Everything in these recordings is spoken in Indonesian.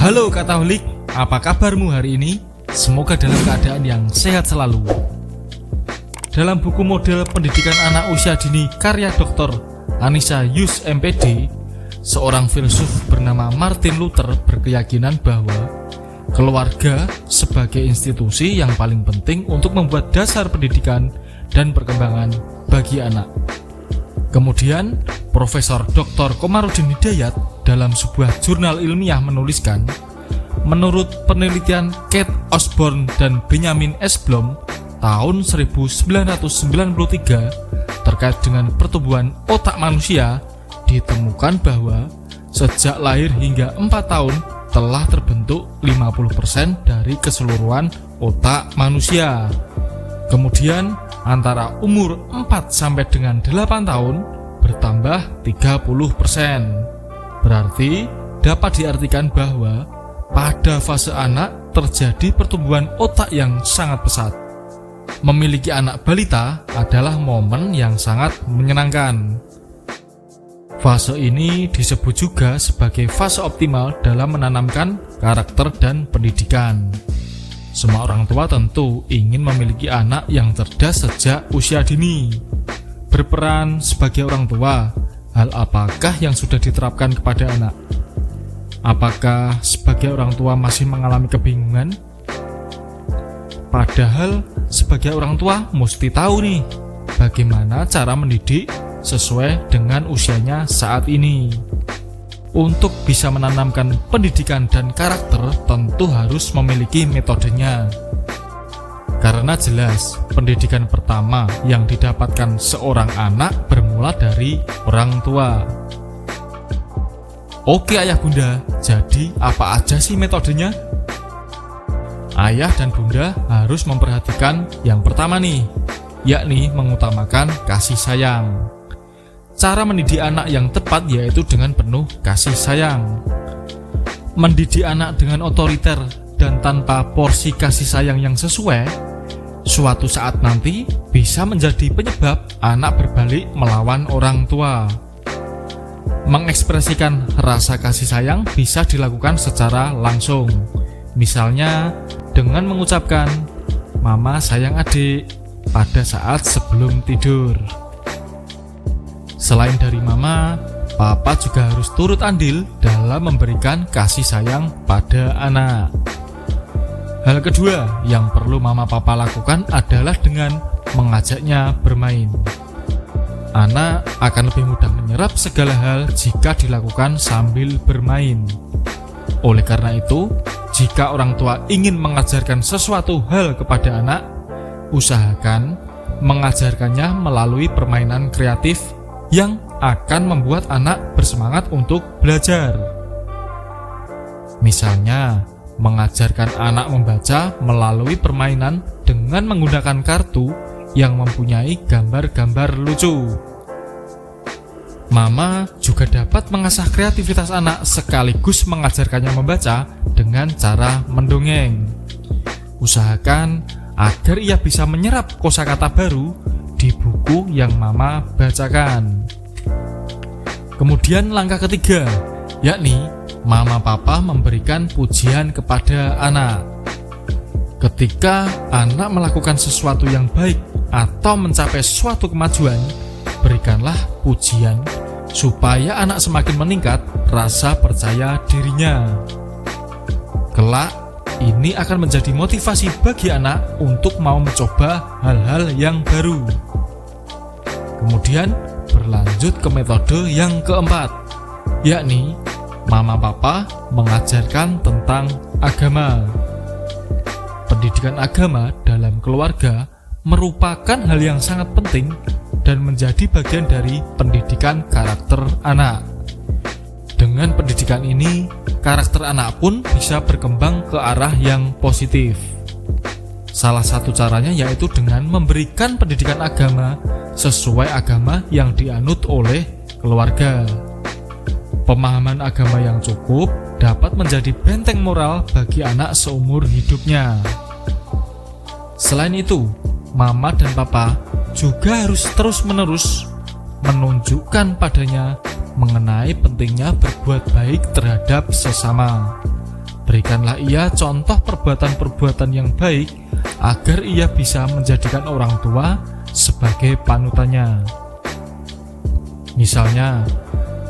Halo Kataholik, apa kabarmu hari ini? Semoga dalam keadaan yang sehat selalu. Dalam buku model pendidikan anak usia dini karya Dr. Anissa Yus MPD, seorang filsuf bernama Martin Luther berkeyakinan bahwa keluarga sebagai institusi yang paling penting untuk membuat dasar pendidikan dan perkembangan bagi anak. Kemudian, Profesor Dr. Komarudin Hidayat dalam sebuah jurnal ilmiah menuliskan, menurut penelitian Kate Osborne dan Benjamin S. Bloom tahun 1993 terkait dengan pertumbuhan otak manusia, ditemukan bahwa sejak lahir hingga 4 tahun telah terbentuk 50% dari keseluruhan otak manusia. Kemudian antara umur 4 sampai dengan 8 tahun bertambah 30%. Berarti dapat diartikan bahwa pada fase anak terjadi pertumbuhan otak yang sangat pesat. Memiliki anak balita adalah momen yang sangat menyenangkan. Fase ini disebut juga sebagai fase optimal dalam menanamkan karakter dan pendidikan. Semua orang tua tentu ingin memiliki anak yang cerdas sejak usia dini. Berperan sebagai orang tua, hal apakah yang sudah diterapkan kepada anak? Apakah sebagai orang tua masih mengalami kebingungan? Padahal sebagai orang tua mesti tahu nih, bagaimana cara mendidik sesuai dengan usianya saat ini. Untuk bisa menanamkan pendidikan dan karakter tentu harus memiliki metodenya. Karena jelas, pendidikan pertama yang didapatkan seorang anak bermula dari orang tua. Oke ayah bunda, jadi apa aja sih metodenya? Ayah dan bunda harus memperhatikan yang pertama nih, yakni mengutamakan kasih sayang. Cara mendidik anak yang tepat yaitu dengan penuh kasih sayang. Mendidik anak dengan otoriter dan tanpa porsi kasih sayang yang sesuai, suatu saat nanti bisa menjadi penyebab anak berbalik melawan orang tua. Mengekspresikan rasa kasih sayang bisa dilakukan secara langsung. Misalnya dengan mengucapkan, "Mama sayang adik," pada saat sebelum tidur. Selain dari mama, papa juga harus turut andil dalam memberikan kasih sayang pada anak. Hal kedua yang perlu mama papa lakukan adalah dengan mengajaknya bermain. Anak akan lebih mudah menyerap segala hal jika dilakukan sambil bermain. Oleh karena itu, jika orang tua ingin mengajarkan sesuatu hal kepada anak, usahakan mengajarkannya melalui permainan kreatif yang akan membuat anak bersemangat untuk belajar. Misalnya, mengajarkan anak membaca melalui permainan dengan menggunakan kartu yang mempunyai gambar-gambar lucu. Mama juga dapat mengasah kreativitas anak sekaligus mengajarkannya membaca dengan cara mendongeng. Usahakan agar ia bisa menyerap kosakata baru di buku yang mama bacakan. Kemudian langkah ketiga, yakni mama papa memberikan pujian kepada anak. Ketika anak melakukan sesuatu yang baik atau mencapai suatu kemajuan, berikanlah pujian supaya anak semakin meningkat rasa percaya dirinya. Kelak, ini akan menjadi motivasi bagi anak untuk mau mencoba hal-hal yang baru. Kemudian berlanjut ke metode yang keempat, yakni mama papa mengajarkan tentang agama. Pendidikan agama dalam keluarga merupakan hal yang sangat penting dan menjadi bagian dari pendidikan karakter anak. Dengan pendidikan ini, karakter anak pun bisa berkembang ke arah yang positif. Salah satu caranya yaitu dengan memberikan pendidikan agama sesuai agama yang dianut oleh keluarga. Pemahaman agama yang cukup dapat menjadi benteng moral bagi anak seumur hidupnya. Selain itu, mama dan papa juga harus terus-menerus menunjukkan padanya mengenai pentingnya berbuat baik terhadap sesama. Berikanlah ia contoh perbuatan-perbuatan yang baik agar ia bisa menjadikan orang tua sebagai panutannya. Misalnya,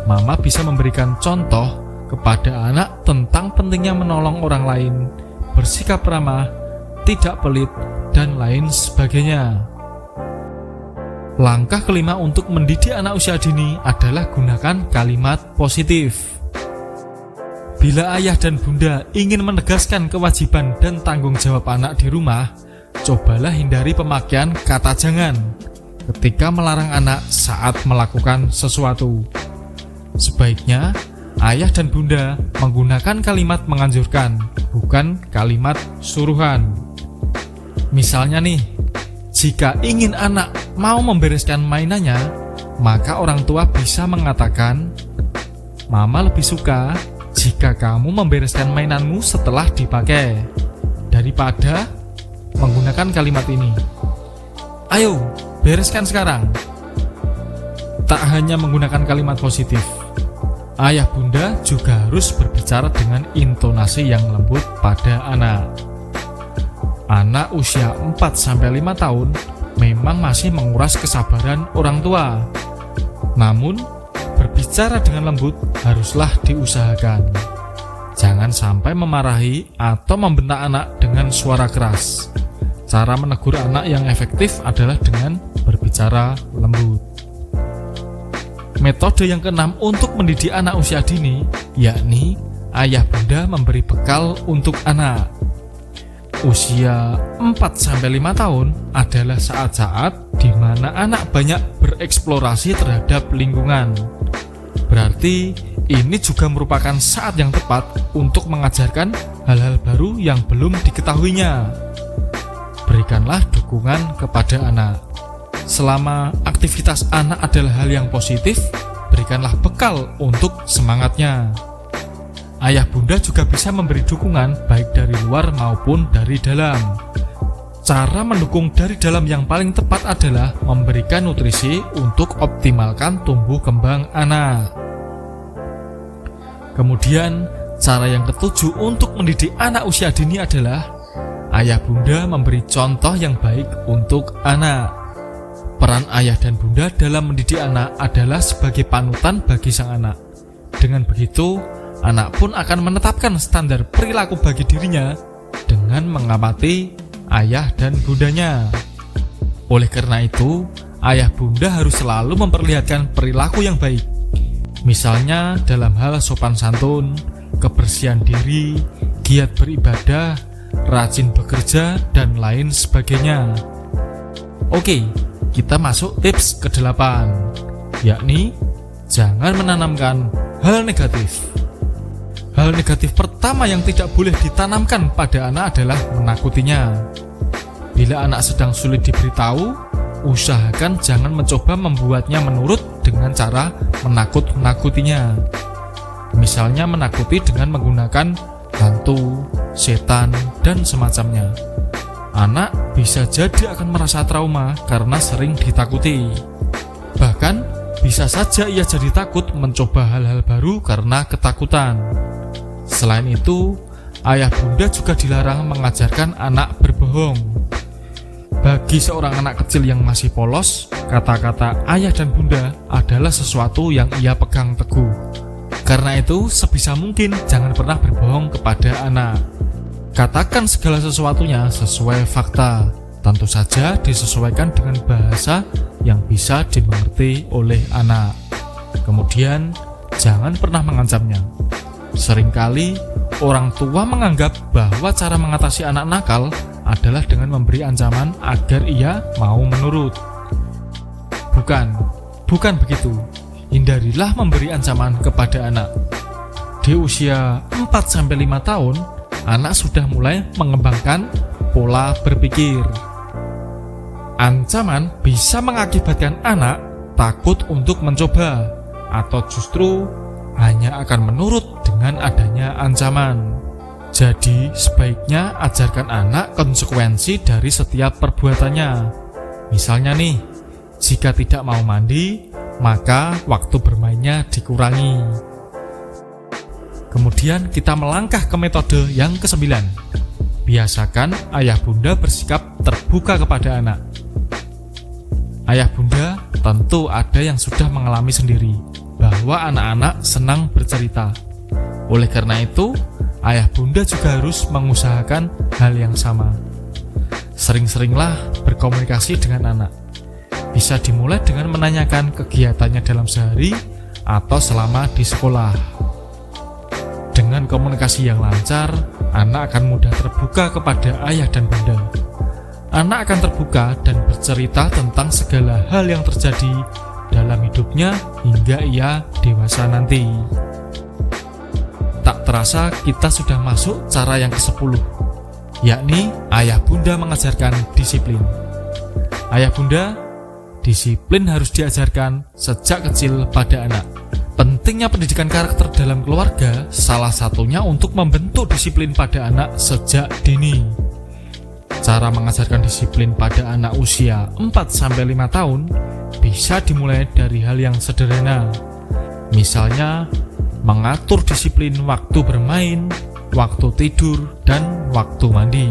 mama bisa memberikan contoh kepada anak tentang pentingnya menolong orang lain, bersikap ramah, tidak pelit, dan lain sebagainya. Langkah kelima untuk mendidik anak usia dini adalah gunakan kalimat positif. Bila ayah dan bunda ingin menegaskan kewajiban dan tanggung jawab anak di rumah, cobalah hindari pemakaian kata jangan ketika melarang anak saat melakukan sesuatu. Sebaiknya, ayah dan bunda menggunakan kalimat menganjurkan, bukan kalimat suruhan. Misalnya nih, jika ingin anak mau membereskan mainannya, maka orang tua bisa mengatakan, "Mama lebih suka jika kamu membereskan mainanmu setelah dipakai," daripada menggunakan kalimat ini, "Ayo, bereskan sekarang." Tak hanya menggunakan kalimat positif, ayah bunda juga harus berbicara dengan intonasi yang lembut pada anak. Anak usia 4-5 tahun memang masih menguras kesabaran orang tua. Namun, berbicara dengan lembut haruslah diusahakan. Jangan sampai memarahi atau membentak anak dengan suara keras. Cara menegur anak yang efektif adalah dengan berbicara lembut. Metode yang keenam untuk mendidik anak usia dini, yakni ayah bunda memberi bekal untuk anak. Usia 4-5 tahun adalah saat-saat di mana anak banyak bereksplorasi terhadap lingkungan. Berarti ini juga merupakan saat yang tepat untuk mengajarkan hal-hal baru yang belum diketahuinya. Berikanlah dukungan kepada anak. Selama aktivitas anak adalah hal yang positif, berikanlah bekal untuk semangatnya. Ayah bunda juga bisa memberi dukungan baik dari luar maupun dari dalam. Cara mendukung dari dalam yang paling tepat adalah memberikan nutrisi untuk optimalkan tumbuh kembang anak. Kemudian, cara yang ketujuh untuk mendidik anak usia dini adalah ayah bunda memberi contoh yang baik untuk anak. Peran ayah dan bunda dalam mendidik anak adalah sebagai panutan bagi sang anak. Dengan begitu, anak pun akan menetapkan standar perilaku bagi dirinya dengan mengamati ayah dan bundanya. Oleh karena itu, ayah bunda harus selalu memperlihatkan perilaku yang baik. Misalnya dalam hal sopan santun, kebersihan diri, giat beribadah, rajin bekerja, dan lain sebagainya. Oke, kita masuk tips ke-8, yakni jangan menanamkan hal negatif. Hal negatif pertama yang tidak boleh ditanamkan pada anak adalah menakutinya. Bila anak sedang sulit diberitahu, usahakan jangan mencoba membuatnya menurut dengan cara menakut-nakutinya. Misalnya menakuti dengan menggunakan hantu, setan, dan semacamnya. Anak bisa jadi akan merasa trauma karena sering ditakuti. Bahkan bisa saja ia jadi takut mencoba hal-hal baru karena ketakutan. Selain itu, ayah bunda juga dilarang mengajarkan anak berbohong. Bagi seorang anak kecil yang masih polos, kata-kata ayah dan bunda adalah sesuatu yang ia pegang teguh. Karena itu, sebisa mungkin jangan pernah berbohong kepada anak. Katakan segala sesuatunya sesuai fakta, tentu saja disesuaikan dengan bahasa yang bisa dimengerti oleh anak. Kemudian, jangan pernah mengancamnya. Seringkali, orang tua menganggap bahwa cara mengatasi anak nakal adalah dengan memberi ancaman agar ia mau menurut. Bukan begitu. Hindarilah memberi ancaman kepada anak. Di usia 4-5 tahun, anak sudah mulai mengembangkan pola berpikir. Ancaman bisa mengakibatkan anak takut untuk mencoba, atau justru hanya akan menurut dengan adanya ancaman. Jadi, sebaiknya ajarkan anak konsekuensi dari setiap perbuatannya. Misalnya nih, jika tidak mau mandi, maka waktu bermainnya dikurangi. Kemudian kita melangkah ke metode yang ke-9. Biasakan ayah bunda bersikap terbuka kepada anak. Ayah bunda tentu ada yang sudah mengalami sendiri bahwa anak-anak senang bercerita. Oleh karena itu, ayah bunda juga harus mengusahakan hal yang sama. Sering-seringlah berkomunikasi dengan anak. Bisa dimulai dengan menanyakan kegiatannya dalam sehari atau selama di sekolah. Dengan komunikasi yang lancar, anak akan mudah terbuka kepada ayah dan bunda. Anak akan terbuka dan bercerita tentang segala hal yang terjadi dalam hidupnya hingga ia dewasa nanti. Tak terasa kita sudah masuk cara yang ke-10, yakni ayah bunda mengajarkan disiplin. Ayah bunda, disiplin harus diajarkan sejak kecil pada anak. Pentingnya pendidikan karakter dalam keluarga salah satunya untuk membentuk disiplin pada anak sejak dini. Cara mengajarkan disiplin pada anak usia 4-5 tahun bisa dimulai dari hal yang sederhana. Misalnya, mengatur disiplin waktu bermain, waktu tidur, dan waktu mandi.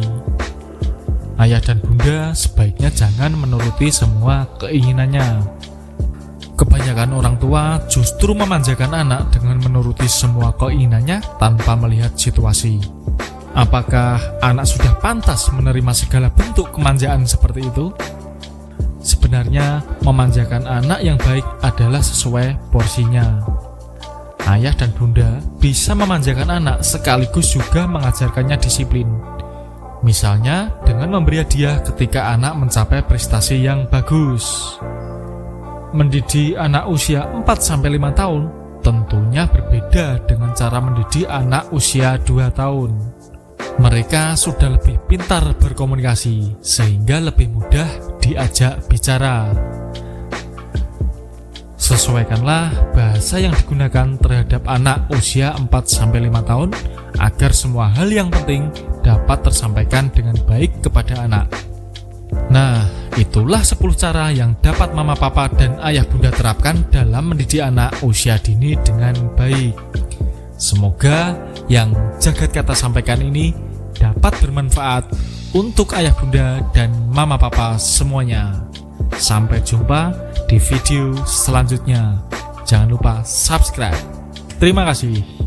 Ayah dan bunda sebaiknya jangan menuruti semua keinginannya. Kebanyakan orang tua justru memanjakan anak dengan menuruti semua keinginannya tanpa melihat situasi. Apakah anak sudah pantas menerima segala bentuk kemanjaan seperti itu? Sebenarnya, memanjakan anak yang baik adalah sesuai porsinya. Ayah dan bunda bisa memanjakan anak sekaligus juga mengajarkannya disiplin. Misalnya, dengan memberi hadiah ketika anak mencapai prestasi yang bagus. Mendidik anak usia 4-5 tahun tentunya berbeda dengan cara mendidik anak usia 2 tahun. Mereka sudah lebih pintar berkomunikasi sehingga lebih mudah diajak bicara. Sesuaikanlah bahasa yang digunakan terhadap anak usia 4-5 tahun agar semua hal yang penting dapat tersampaikan dengan baik kepada anak. Nah, itulah 10 cara yang dapat mama papa dan ayah bunda terapkan dalam mendidik anak usia dini dengan baik. Semoga yang Jagat Kata sampaikan ini dapat bermanfaat untuk ayah bunda dan mama papa semuanya. Sampai jumpa di video selanjutnya. Jangan lupa subscribe. Terima kasih.